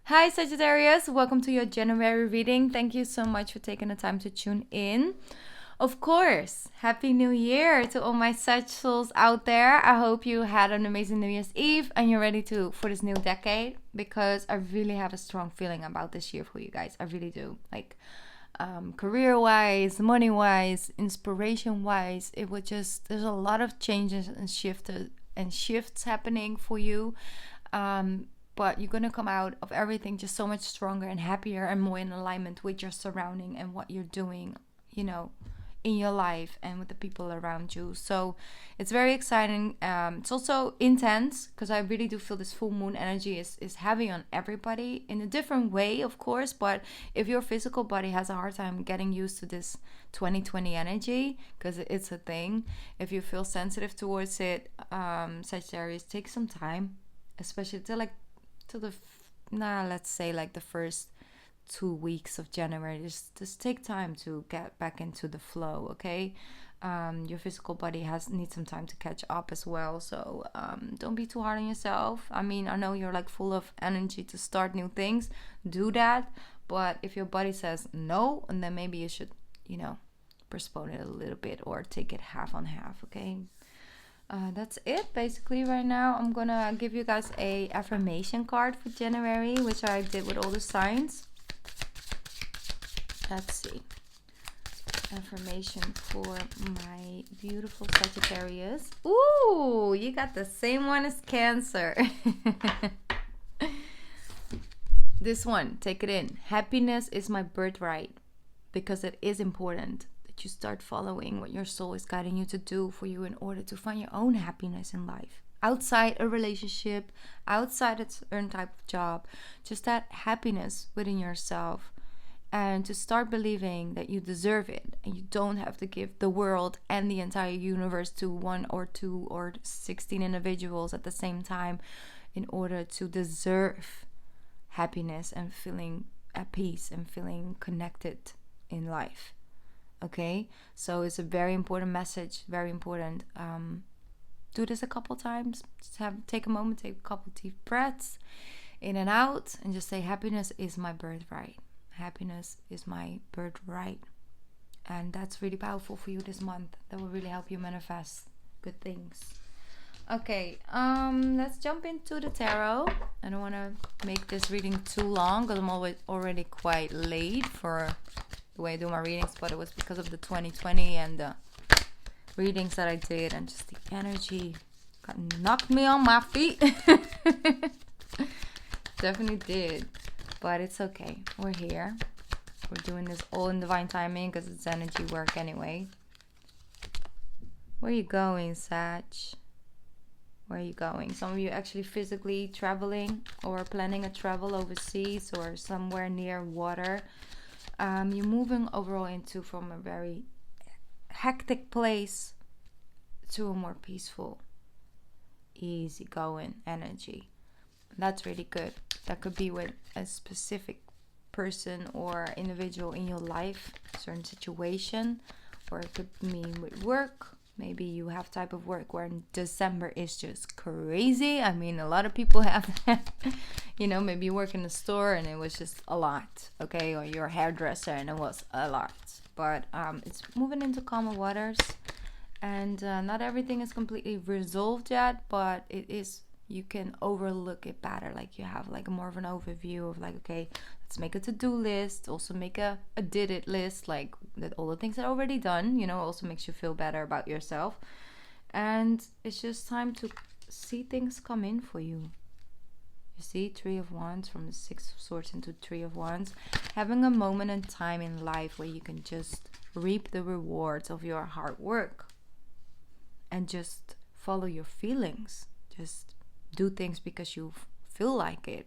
Hi Sagittarius, welcome to your January reading. Thank you so much for taking the time to tune in. Of course, Happy New Year to all my Sag souls out there. I hope you had an amazing New Year's Eve and you're ready for this new decade, because I really have a strong feeling about this year for you guys. I really do. Career-wise, money-wise, inspiration-wise, it would just, there's a lot of changes and shifts happening for you. But you're going to come out of everything just so much stronger and happier and more in alignment with your surrounding and what you're doing, in your life and with the people around you. So it's very exciting. It's also intense because I really do feel this full moon energy is heavy on everybody in a different way, of course. But if your physical body has a hard time getting used to this 2020 energy, because it's a thing, if you feel sensitive towards it, Sagittarius, take some time, especially let's say the first 2 weeks of January. Just take time to get back into the flow, okay? Your physical body needs some time to catch up as well. So don't be too hard on yourself. I mean, I know you're full of energy to start new things. Do that. But if your body says no, and then maybe you should, postpone it a little bit or take it half on half, okay? That's it basically right now. I'm gonna give you guys a affirmation card for January, which I did with all the signs. Let's see. Affirmation for my beautiful Sagittarius. Ooh, you got the same one as Cancer. This one, take it in. Happiness is my birthright, because it is important that you start following what your soul is guiding you to do for you in order to find your own happiness in life. Outside a relationship, outside a certain type of job, just that happiness within yourself. And to start believing that you deserve it and you don't have to give the world and the entire universe to 1 or 2 or 16 individuals at the same time in order to deserve happiness and feeling at peace and feeling connected in life. Okay, so it's a very important message, very important. Do this a couple times. Just take a moment, take a couple deep breaths in and out, and just say, happiness is my birthright. Happiness is my birthright. And that's really powerful for you this month. That will really help you manifest good things. Okay, let's jump into the tarot. I don't want to make this reading too long because I'm already quite late for the way I do my readings, but it was because of the 2020 and the readings that I did, and just the energy knocked me on my feet. Definitely did, but it's okay. We're here. We're doing this all in divine timing because it's energy work anyway. Where are you going, Sag? Where are you going? Some of you actually physically traveling or planning a travel overseas or somewhere near water. You're moving overall from a very hectic place to a more peaceful, easygoing energy. That's really good. That could be with a specific person or individual in your life, a certain situation, or it could mean with work. Maybe you have type of work where December is just crazy. I mean, a lot of people have that. Maybe you work in a store and it was just a lot, okay? Or you're a hairdresser and it was a lot. But it's moving into calmer waters. And not everything is completely resolved yet, but it is. You can overlook it better. You have more of an overview of okay, let's make a to-do list. Also make a did it list, that all the things that are already done, also makes you feel better about yourself. And it's just time to see things come in for you. You see, 3 of Wands from the 6 of Swords into 3 of Wands. Having a moment in time in life where you can just reap the rewards of your hard work. And just follow your feelings. Just do things because you feel like it.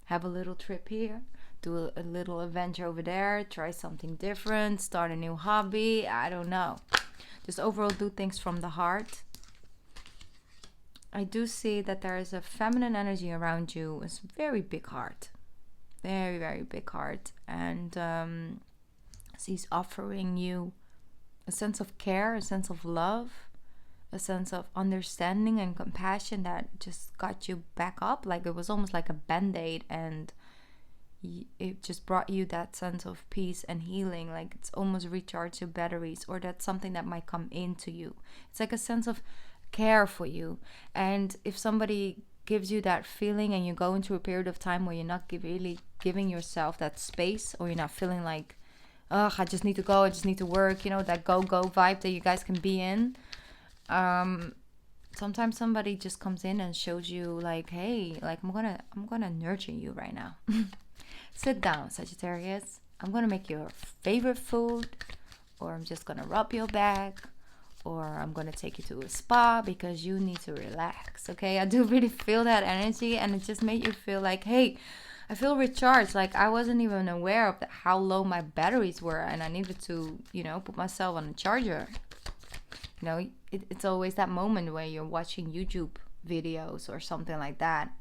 Have a little trip here. Do a little adventure over there. Try something different. Start a new hobby. I don't know. Just overall do things from the heart. I do see that there is a feminine energy around you. It's a very big heart. Very, very big heart. And she's offering you a sense of care, a sense of love, a sense of understanding and compassion that just got you back up. It was almost like a band-aid, and it just brought you that sense of peace and healing, like it's almost recharged your batteries, or that's something that might come into you. It's like a sense of care for you. And if somebody gives you that feeling and you go into a period of time where you're not really giving yourself that space, or you're not feeling like, ugh, I just need to go, I just need to work, you know, that go vibe that you guys can be in, sometimes somebody just comes in and shows you like, hey, like I'm gonna nurture you right now. Sit down, Sagittarius. I'm gonna make your favorite food, or I'm just gonna rub your back, or I'm gonna take you to a spa because you need to relax. Okay, I do really feel that energy, and it just made you feel like, hey, I feel recharged. Like I wasn't even aware of how low my batteries were, and I needed to, you know, put myself on a charger. You know, it's always that moment where you're watching YouTube videos or something like that.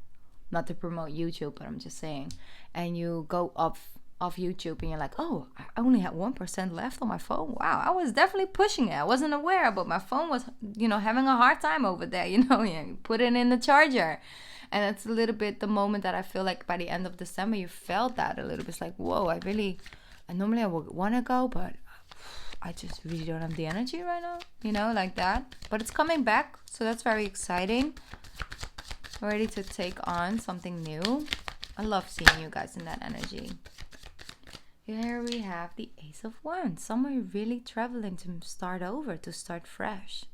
Not to promote YouTube, but I'm just saying. And you go off YouTube and you're like, oh, I only had 1% left on my phone. Wow, I was definitely pushing it. I wasn't aware, but my phone was, you know, having a hard time over there. You know, you put it in the charger. And it's a little bit the moment that I feel like by the end of December, you felt that a little bit. It's like, whoa, normally I would want to go, but I just really don't have the energy right now, you know, like that. But it's coming back, so that's very exciting. Ready to take on something new. I love seeing you guys in that energy. Here we have the Ace of Wands. Some are really traveling to start over, to start fresh.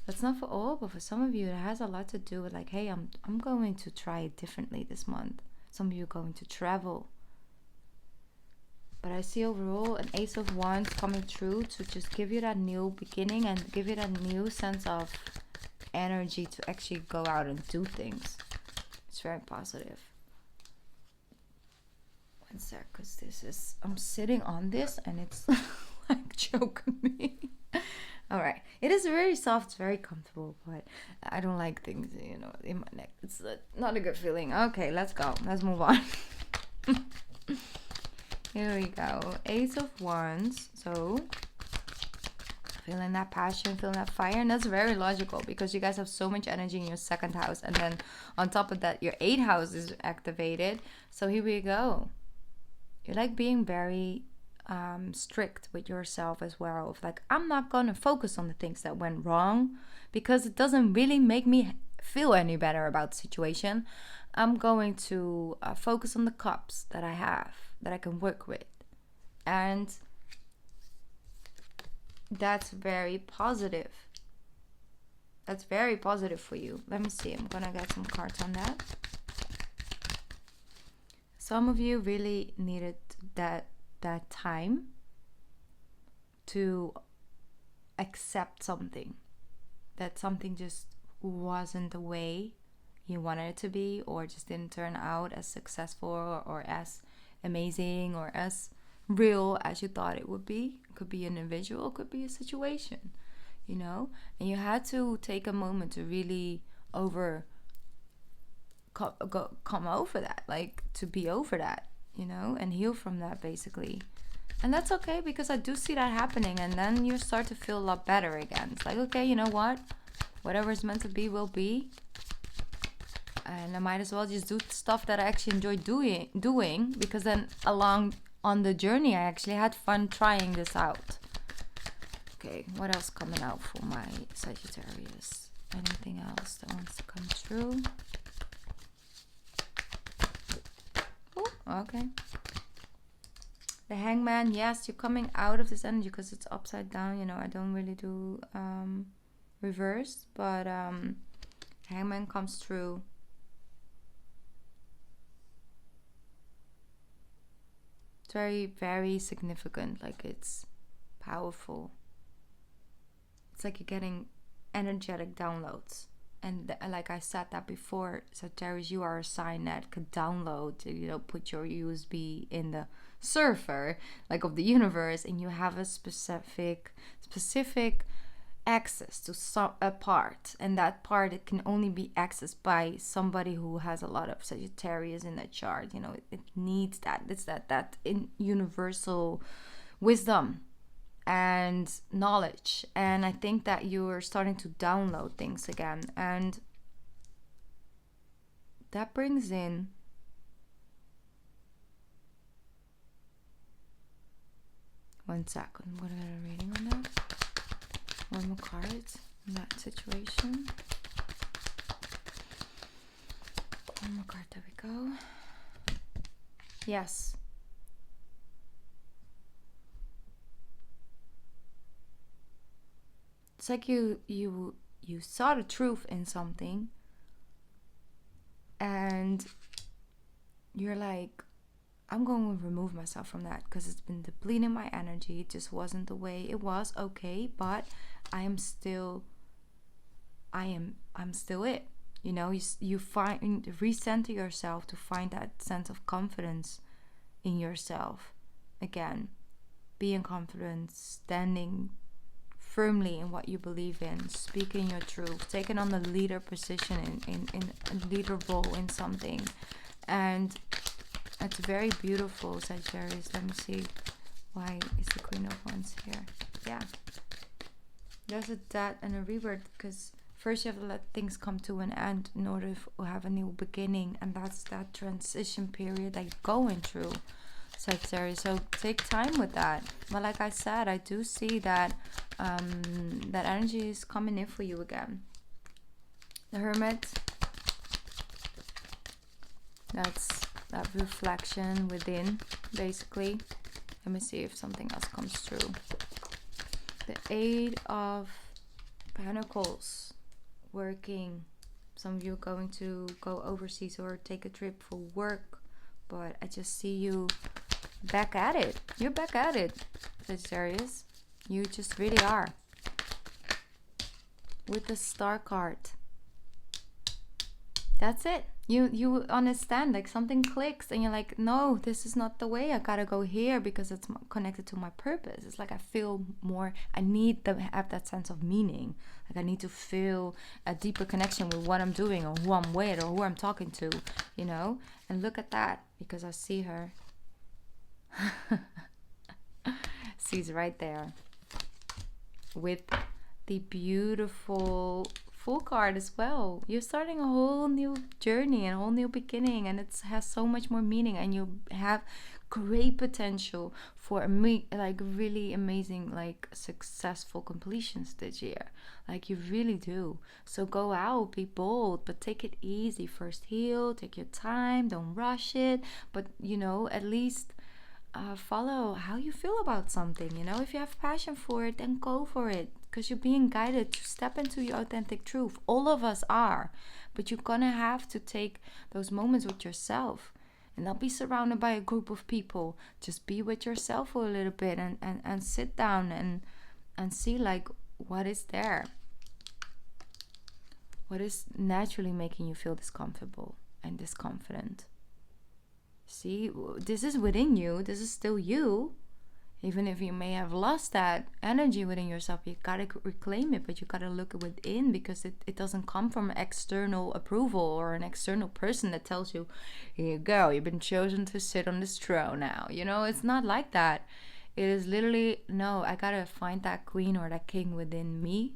That's not for all, but for some of you, it has a lot to do with like, hey, I'm going to try it differently this month. Some of you are going to travel. But I see overall an Ace of Wands coming through to just give you that new beginning and give you that new sense of energy to actually go out and do things. It's very positive. One sec, because I'm sitting on this and it's like choking me. All right, it is very soft, it's very comfortable, but I don't like things, you know, in my neck. It's not a good feeling. Okay, let's go. Let's move on. Here we go. Ace of Wands. So feeling that passion, feeling that fire, and that's very logical because you guys have so much energy in your second house, and then on top of that your 8th house is activated. So here we go. You're like being very strict with yourself as well, of like, I'm not gonna focus on the things that went wrong because it doesn't really make me feel any better about the situation. I'm going to focus on the cups that I have, that I can work with. And that's very positive. That's very positive for you. Let me see. I'm gonna get some cards on that. Some of you really needed that time to accept something. That something just wasn't the way you wanted it to be, or just didn't turn out as successful or as amazing or as real as you thought it would be. It could be an individual, it could be a situation, you know, and you had to take a moment to really come over that, like to be over that, you know, and heal from that basically. And that's okay, because I do see that happening, and then you start to feel a lot better again. It's like, okay, you know what, whatever is meant to be will be. And I might as well just do stuff that I actually enjoy doing, because then along on the journey I actually had fun trying this out. Okay, what else coming out for my Sagittarius? Anything else that wants to come through? Oh, okay. The Hangman, yes, you're coming out of this energy because it's upside down. You know, I don't really do reverse, but Hangman comes through. It's very, very significant. Like, it's powerful. It's like you're getting energetic downloads. And like I said that before, Sagittarius, you are a sign that could download, you know, put your USB in the server, like of the universe, and you have a specific access to a part, and that part, it can only be accessed by somebody who has a lot of Sagittarius in their chart. You know, it needs that. It's that in universal wisdom and knowledge. And I think that you're starting to download things again, and that brings in 1 second. What am I reading on that? One more card in that situation. One more card. There we go. Yes. It's like you saw the truth in something, and you're like, I'm going to remove myself from that because it's been depleting my energy. It just wasn't the way it was. Okay, but I'm still it. You know, you find, recenter yourself to find that sense of confidence in yourself again. Being confident, standing firmly in what you believe in, speaking your truth, taking on the leader position in a leader role in something. And it's very beautiful, Sagittarius. Let me see. Why is the Queen of Wands here? Yeah. There's a death and a rebirth, because first you have to let things come to an end in order to have a new beginning. And that's that transition period that you're going through, Sagittarius. So take time with that. But like I said, I do see that that energy is coming in for you again. The Hermit. That's that reflection within, basically. Let me see if something else comes through. The Eight of Pentacles. Working. Some of you are going to go overseas or take a trip for work. But I just see you back at it. You're back at it, Sagittarius. You just really are. With the Star card. That's it. You understand, like something clicks and you're like, no, this is not the way. I gotta go here because it's connected to my purpose. It's like I feel more, I need to have that sense of meaning. Like I need to feel a deeper connection with what I'm doing or who I'm with or who I'm talking to, you know. And look at that, because I see her. She's right there with the beautiful Full card as well. You're starting a whole new journey and a whole new beginning, and it has so much more meaning, and you have great potential for like really amazing, like successful completions this year. Like you really do. So go out, be bold, but take it easy. First heal, take your time, don't rush it, but you know, at least follow how you feel about something. You know, if you have passion for it, then go for it, because you're being guided to step into your authentic truth. All of us are, but you're gonna have to take those moments with yourself and not be surrounded by a group of people. Just be with yourself for a little bit and sit down and see like what is there, what is naturally making you feel discomfortable and disconfident. See, this is within you. This is still you. Even if you may have lost that energy within yourself, you gotta reclaim it, but you gotta look within, because it doesn't come from external approval or an external person that tells you, here you go, you've been chosen to sit on this throne now. You know, it's not like that. It is literally, no, I gotta find that queen or that king within me,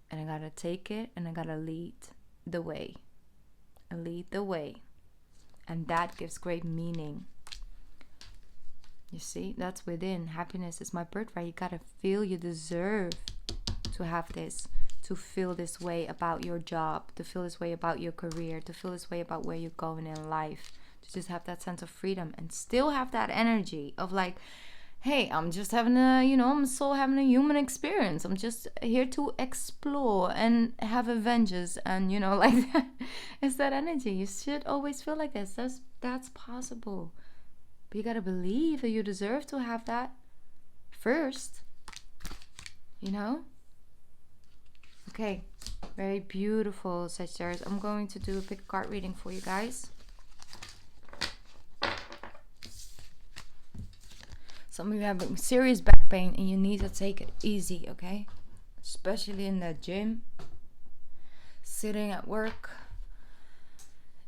and I gotta take it and I gotta lead the way. And lead the way. And that gives great meaning. You see, that's within. Happiness is my birthright. You gotta feel you deserve to have this, to feel this way about your job, to feel this way about your career, to feel this way about where you're going in life, to just have that sense of freedom and still have that energy of like, hey, I'm just having a, you know, I'm still having a human experience. I'm just here to explore and have adventures, and you know, like that. It's that energy. You should always feel like this. That's possible. But you gotta believe that you deserve to have that first. You know? Okay. Very beautiful, Sagittarius. I'm going to do a quick card reading for you guys. Some of you have serious back pain and you need to take it easy, okay? Especially in the gym. Sitting at work.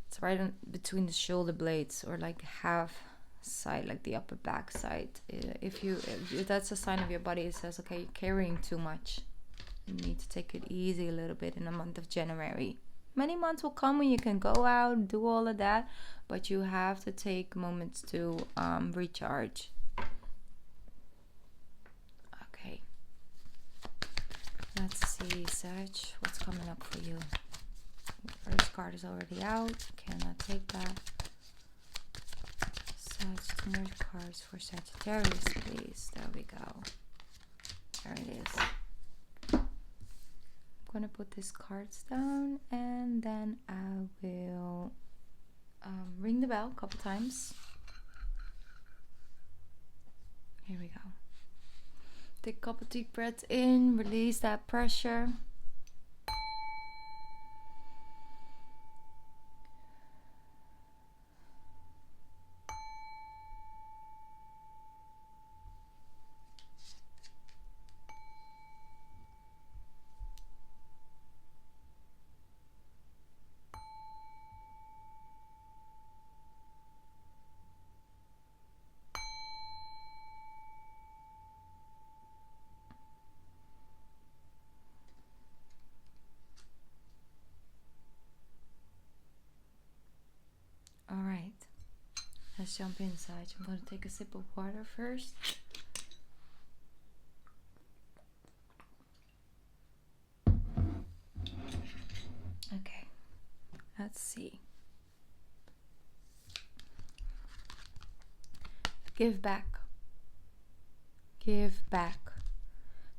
It's right in between the shoulder blades, or like half side, like the upper back side. If that's a sign of your body, it says, okay, you're carrying too much. You need to take it easy a little bit in the month of January. Many months will come when you can go out and do all of that, but you have to take moments to recharge. Let's see, Sag, what's coming up for you? First card is already out. Cannot take that. Sag, 2 more cards for Sagittarius, please. There we go. There it is. I'm gonna put these cards down and then I will ring the bell a couple times. Here we go. Take a couple deep breaths in, release that pressure. All right, let's jump inside. I'm going to take a sip of water first. Okay, let's see. Give back. Give back.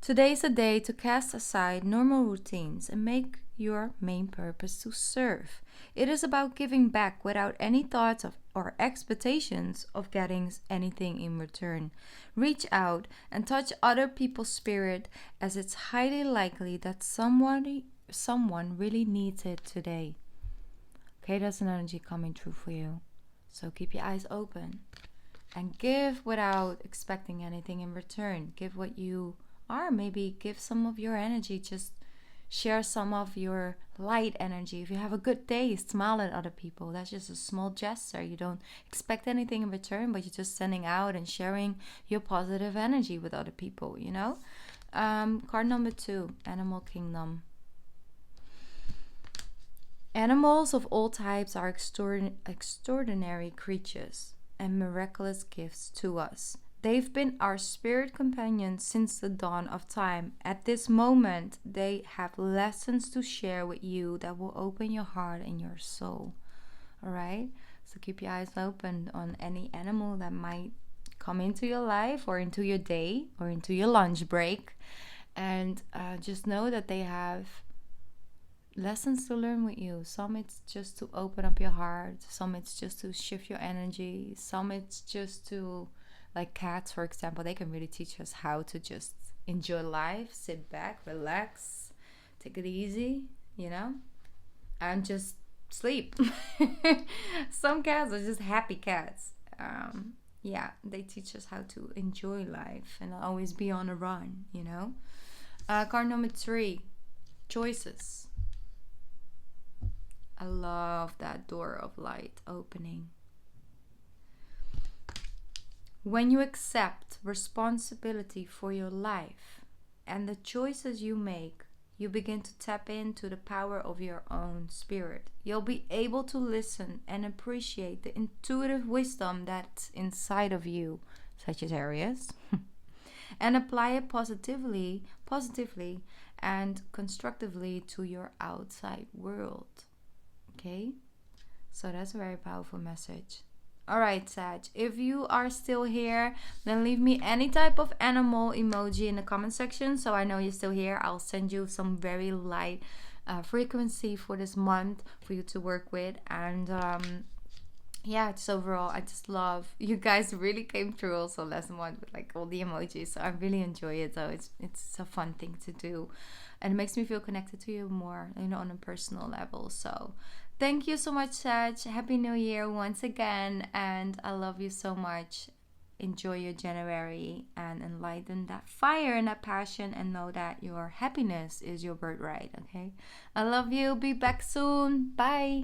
Today's a day to cast aside normal routines and make your main purpose to serve. It is about giving back without any thoughts of or expectations of getting anything in return. Reach out and touch other people's spirit, as it's highly likely that someone really needs it today. Okay, that's an energy coming through for you. So keep your eyes open and give without expecting anything in return. Give what you are. Maybe give some of your energy. Just share some of your light energy. If you have a good day, smile at other people. That's just a small gesture. You don't expect anything in return, but you're just sending out and sharing your positive energy with other people, you know? Card number 2, Animal Kingdom. Animals of all types are extraordinary creatures and miraculous gifts to us. They've been our spirit companions since the dawn of time. At this moment, they have lessons to share with you that will open your heart and your soul. All right? So keep your eyes open on any animal that might come into your life or into your day or into your lunch break. And just know that they have lessons to learn with you. Some it's just to open up your heart. Some it's just to shift your energy. Some it's just to... Like cats, for example, they can really teach us how to just enjoy life, sit back, relax, take it easy, you know, and just sleep. Some cats are just happy cats. Yeah, they teach us how to enjoy life and not always be on a run, you know. Card number 3, choices. I love that door of light opening. When you accept responsibility for your life and the choices you make, you begin to tap into the power of your own spirit. You'll be able to listen and appreciate the intuitive wisdom that's inside of you, Sagittarius, and apply it positively and constructively to your outside world. Okay? So that's a very powerful message. Alright, Sag, if you are still here, then leave me any type of animal emoji in the comment section so I know you're still here. I'll send you some very light frequency for this month for you to work with. And yeah, just overall, I just love you guys. Really came through also last month with like all the emojis, so I really enjoy it. So it's a fun thing to do, and it makes me feel connected to you more, you know, on a personal level. So thank you so much, Sag. Happy New Year once again, and I love you so much. Enjoy your January and enlighten that fire and that passion, and know that your happiness is your birthright. Okay, I love you. Be back soon. Bye.